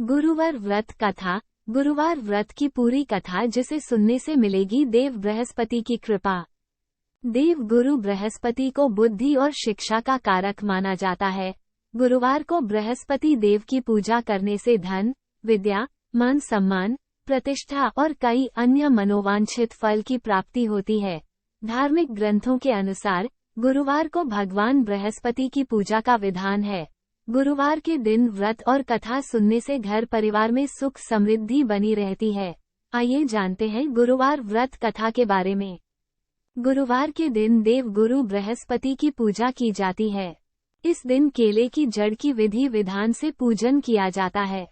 गुरुवार व्रत कथा। गुरुवार व्रत की पूरी कथा जिसे सुनने से मिलेगी देव बृहस्पति की कृपा। देव गुरु बृहस्पति को बुद्धि और शिक्षा का कारक माना जाता है। गुरुवार को बृहस्पति देव की पूजा करने से धन, विद्या, मान सम्मान, प्रतिष्ठा और कई अन्य मनोवांछित फल की प्राप्ति होती है। धार्मिक ग्रंथों के अनुसार गुरुवार को भगवान बृहस्पति की पूजा का विधान है। गुरुवार के दिन व्रत और कथा सुनने से घर परिवार में सुख समृद्धि बनी रहती है। आइए जानते हैं गुरुवार व्रत कथा के बारे में। गुरुवार के दिन देव गुरु बृहस्पति की पूजा की जाती है। इस दिन केले की जड़ की विधि विधान से पूजन किया जाता है।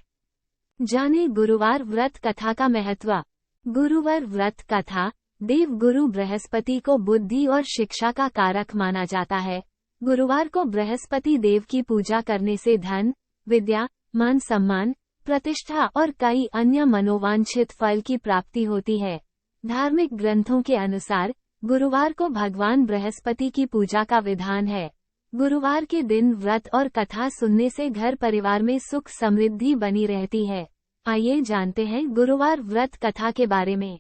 जाने गुरुवार व्रत कथा का महत्व। गुरुवार व्रत कथा। देव गुरु बृहस्पति को बुद्धि और शिक्षा का कारक माना जाता है। गुरुवार को बृहस्पति देव की पूजा करने से धन, विद्या, मान सम्मान, प्रतिष्ठा और कई अन्य मनोवांछित फल की प्राप्ति होती है। धार्मिक ग्रंथों के अनुसार गुरुवार को भगवान बृहस्पति की पूजा का विधान है। गुरुवार के दिन व्रत और कथा सुनने से घर परिवार में सुख समृद्धि बनी रहती है। आइए जानते हैं गुरुवार व्रत कथा के बारे में।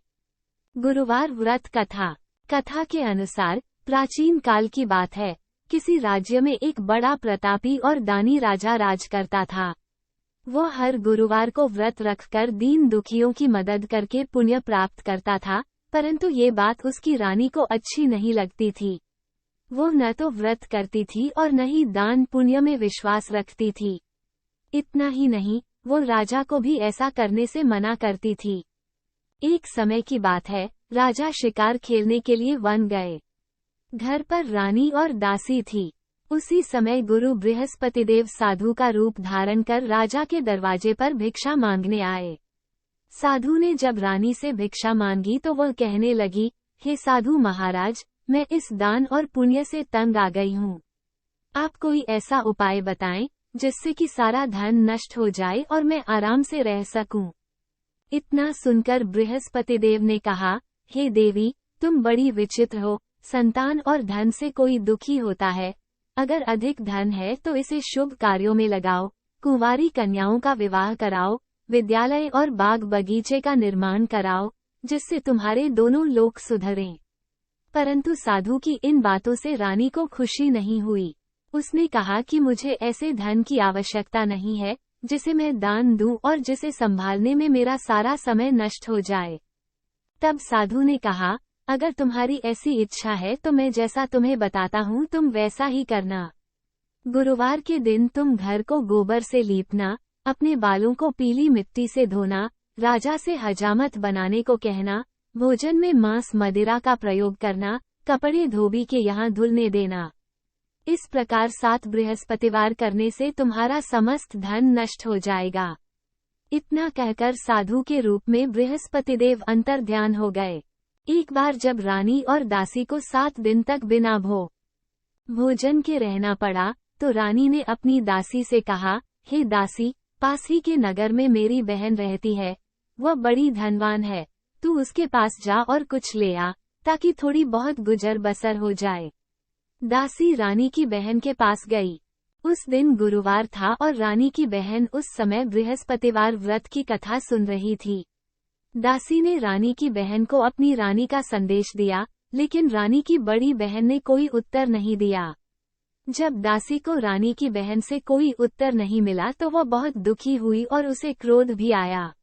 गुरुवार व्रत कथा। कथा के अनुसार प्राचीन काल की बात है। किसी राज्य में एक बड़ा प्रतापी और दानी राजा राज करता था। वो हर गुरुवार को व्रत रखकर दीन दुखियों की मदद करके पुण्य प्राप्त करता था, परंतु ये बात उसकी रानी को अच्छी नहीं लगती थी। वो न तो व्रत करती थी और न ही दान पुण्य में विश्वास रखती थी। इतना ही नहीं, वो राजा को भी ऐसा करने से मना करती थी। एक समय की बात है, राजा शिकार खेलने के लिए वन गए। घर पर रानी और दासी थी। उसी समय गुरु बृहस्पतिदेव साधु का रूप धारण कर राजा के दरवाजे पर भिक्षा मांगने आए। साधु ने जब रानी से भिक्षा मांगी तो वह कहने लगी, हे साधु महाराज, मैं इस दान और पुण्य से तंग आ गई हूँ। आप कोई ऐसा उपाय बताएं जिससे कि सारा धन नष्ट हो जाए और मैं आराम से रह सकूं। इतना सुनकर बृहस्पतिदेव ने कहा, हे देवी, तुम बड़ी विचित्र हो। संतान और धन से कोई दुखी होता है। अगर अधिक धन है तो इसे शुभ कार्यों में लगाओ, कुंवारी कन्याओं का विवाह कराओ, विद्यालय और बाग बगीचे का निर्माण कराओ, जिससे तुम्हारे दोनों लोक सुधरें। परंतु साधु की इन बातों से रानी को खुशी नहीं हुई। उसने कहा कि मुझे ऐसे धन की आवश्यकता नहीं है जिसे मैं दान दूं और जिसे संभालने में मेरा सारा समय नष्ट हो जाए। तब साधु ने कहा, अगर तुम्हारी ऐसी इच्छा है तो मैं जैसा तुम्हें बताता हूँ तुम वैसा ही करना। गुरुवार के दिन तुम घर को गोबर से लीपना, अपने बालों को पीली मिट्टी से धोना, राजा से हजामत बनाने को कहना, भोजन में मांस मदिरा का प्रयोग करना, कपड़े धोबी के यहाँ धुलने देना। इस प्रकार 7 बृहस्पतिवार करने से तुम्हारा समस्त धन नष्ट हो जाएगा। इतना कहकर साधु के रूप में बृहस्पतिदेव अंतर्ध्यान हो गए। एक बार जब रानी और दासी को 7 दिन तक बिना भोजन के रहना पड़ा, तो रानी ने अपनी दासी से कहा, हे दासी, पास ही के नगर में मेरी बहन रहती है। वह बड़ी धनवान है। तू उसके पास जा और कुछ ले आ, ताकि थोड़ी बहुत गुजर बसर हो जाए। दासी रानी की बहन के पास गई। उस दिन गुरुवार था और रानी की बहन उस समय बृहस्पतिवार व्रत की कथा सुन रही थी। दासी ने रानी की बहन को अपनी रानी का संदेश दिया, लेकिन रानी की बड़ी बहन ने कोई उत्तर नहीं दिया। जब दासी को रानी की बहन से कोई उत्तर नहीं मिला तो वह बहुत दुखी हुई और उसे क्रोध भी आया।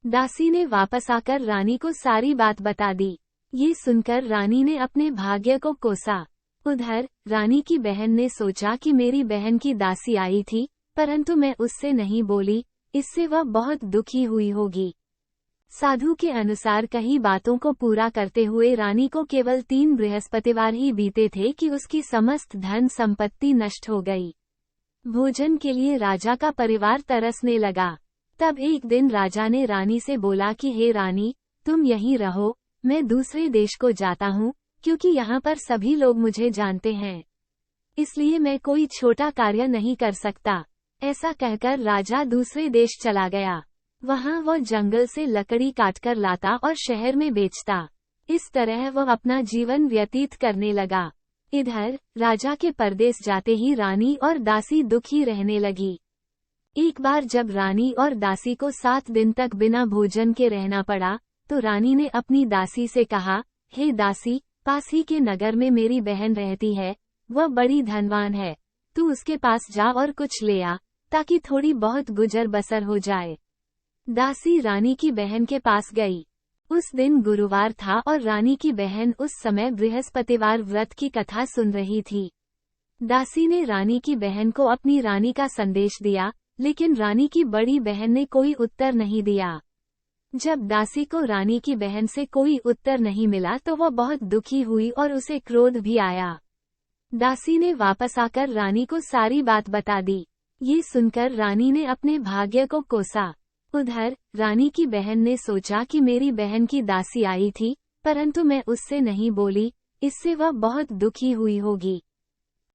दासी ने वापस आकर रानी को सारी बात बता दी। ये सुनकर रानी ने अपने भाग्य को कोसा। उधर रानी की बहन ने सोचा कि मेरी बहन की दासी आई थी, परंतु मैं उससे नहीं बोली, इससे वह बहुत दुखी हुई होगी। साधु के अनुसार कई बातों को पूरा करते हुए रानी को केवल 3 बृहस्पतिवार ही बीते थे कि उसकी समस्त धन संपत्ति नष्ट हो गई। भोजन के लिए राजा का परिवार तरसने लगा। तब एक दिन राजा ने रानी से बोला कि हे रानी, तुम यहीं रहो, मैं दूसरे देश को जाता हूँ, क्योंकि यहाँ पर सभी लोग मुझे जानते हैं। इसलिए मैं कोई छोटा कार्य नहीं कर सकता। ऐसा कहकर राजा दूसरे देश चला गया। वहाँ वह जंगल से लकड़ी काटकर लाता और शहर में बेचता। इस तरह वह अपना जीवन व्यतीत करने लगा। इधर राजा के परदेश जाते ही रानी और दासी दुखी रहने लगी। एक बार जब रानी और दासी को 7 दिन तक बिना भोजन के रहना पड़ा, तो रानी ने अपनी दासी से कहा, हे दासी, पास ही के नगर में मेरी बहन रहती है, वह बड़ी धनवान है, तू उसके पास जा और कुछ ले आ, ताकि थोड़ी बहुत गुजर बसर हो जाए। दासी रानी की बहन के पास गई। उस दिन गुरुवार था और रानी की बहन उस समय बृहस्पतिवार व्रत की कथा सुन रही थी। दासी ने रानी की बहन को अपनी रानी का संदेश दिया, लेकिन रानी की बड़ी बहन ने कोई उत्तर नहीं दिया। जब दासी को रानी की बहन से कोई उत्तर नहीं मिला तो वह बहुत दुखी हुई और उसे क्रोध भी आया। दासी ने वापस आकर रानी को सारी बात बता दी। ये सुनकर रानी ने अपने भाग्य को कोसा। उधर रानी की बहन ने सोचा कि मेरी बहन की दासी आई थी, परंतु मैं उससे नहीं बोली, इससे वह बहुत दुखी हुई होगी।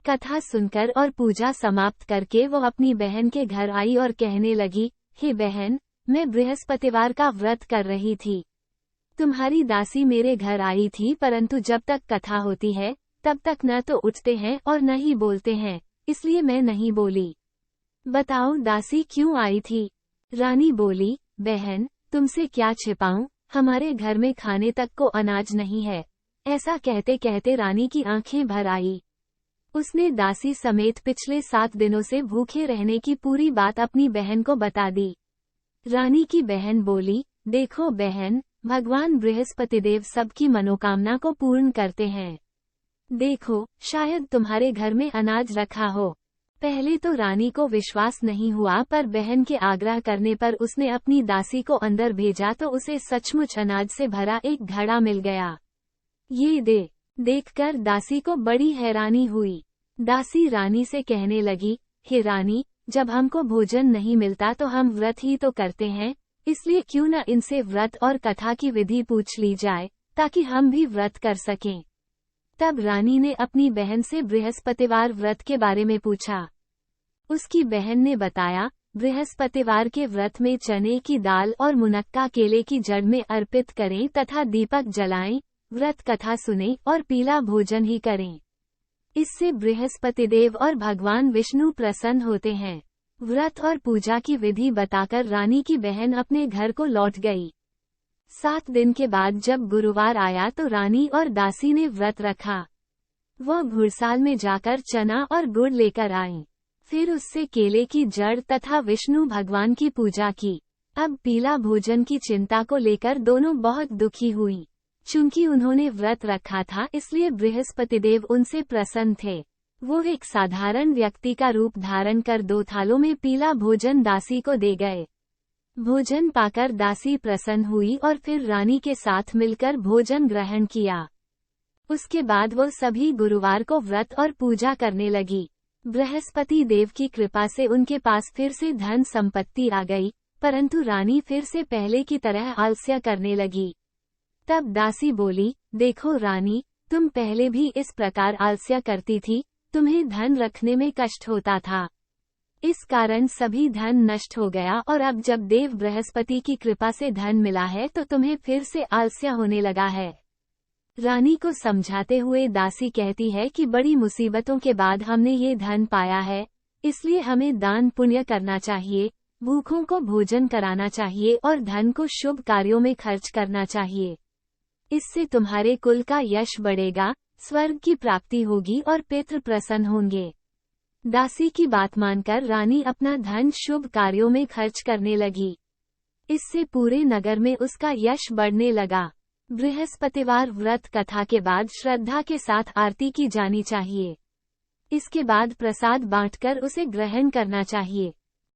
कथा सुनकर और पूजा समाप्त करके वो अपनी बहन के घर आई और कहने लगी, हे बहन, मैं बृहस्पतिवार का व्रत कर रही थी। तुम्हारी दासी मेरे घर आई थी, परंतु जब तक कथा होती है तब तक न तो उठते हैं और न ही बोलते हैं, इसलिए मैं नहीं बोली। बताओ दासी क्यों आई थी? रानी बोली, बहन, तुमसे क्या छिपाऊं, हमारे घर में खाने तक को अनाज नहीं है। ऐसा कहते कहते रानी की आंखें भर आई। उसने दासी समेत पिछले 7 दिनों से भूखे रहने की पूरी बात अपनी बहन को बता दी। रानी की बहन बोली, देखो बहन, भगवान बृहस्पतिदेव सबकी मनोकामना को पूर्ण करते हैं। देखो, शायद तुम्हारे घर में अनाज रखा हो। पहले तो रानी को विश्वास नहीं हुआ, पर बहन के आग्रह करने पर उसने अपनी दासी को अंदर भेजा तो उसे सचमुच अनाज से भरा एक घड़ा मिल गया। ये देखकर दासी को बड़ी हैरानी हुई। दासी रानी से कहने लगी, हे रानी, जब हमको भोजन नहीं मिलता तो हम व्रत ही तो करते हैं, इसलिए क्यों न इनसे व्रत और कथा की विधि पूछ ली जाए, ताकि हम भी व्रत कर सकें। तब रानी ने अपनी बहन से बृहस्पतिवार व्रत के बारे में पूछा। उसकी बहन ने बताया, बृहस्पतिवार के व्रत में चने की दाल और मुनक्का केले की जड़ में अर्पित करें तथा दीपक जलाएं, व्रत कथा सुनें और पीला भोजन ही करें। इससे बृहस्पतिदेव और भगवान विष्णु प्रसन्न होते हैं। व्रत और पूजा की विधि बताकर रानी की बहन अपने घर को लौट गई। 7 दिन के बाद जब गुरुवार आया तो रानी और दासी ने व्रत रखा। वह घुड़साल में जाकर चना और गुड़ लेकर आईं। फिर उससे केले की जड़ तथा विष्णु भगवान की पूजा की। अब पीला भोजन की चिंता को लेकर दोनों बहुत दुखी हुई। चूंकि उन्होंने व्रत रखा था, इसलिए बृहस्पतिदेव उनसे प्रसन्न थे। वो एक साधारण व्यक्ति का रूप धारण कर 2 थालों में पीला भोजन दासी को दे गए। भोजन पाकर दासी प्रसन्न हुई और फिर रानी के साथ मिलकर भोजन ग्रहण किया। उसके बाद वो सभी गुरुवार को व्रत और पूजा करने लगी। बृहस्पति देव की कृपा से उनके पास फिर से धन संपत्ति आ गई, परंतु रानी फिर से पहले की तरह आलस्य करने लगी। तब दासी बोली, देखो रानी, तुम पहले भी इस प्रकार आलस्य करती थी, तुम्हें धन रखने में कष्ट होता था। इस कारण सभी धन नष्ट हो गया और अब जब देव बृहस्पति की कृपा से धन मिला है तो तुम्हें फिर से आलस्य होने लगा है। रानी को समझाते हुए दासी कहती है कि बड़ी मुसीबतों के बाद हमने ये धन पाया है, इसलिए हमें दान पुण्य करना चाहिए, भूखों को भोजन कराना चाहिए और धन को शुभ कार्यों में खर्च करना चाहिए। इससे तुम्हारे कुल का यश बढ़ेगा, स्वर्ग की प्राप्ति होगी और पितृ प्रसन्न होंगे। दासी की बात मानकर रानी अपना धन शुभ कार्यों में खर्च करने लगी। इससे पूरे नगर में उसका यश बढ़ने लगा। बृहस्पतिवार व्रत कथा के बाद श्रद्धा के साथ आरती की जानी चाहिए। इसके बाद प्रसाद बांटकर उसे ग्रहण करना चाहिए।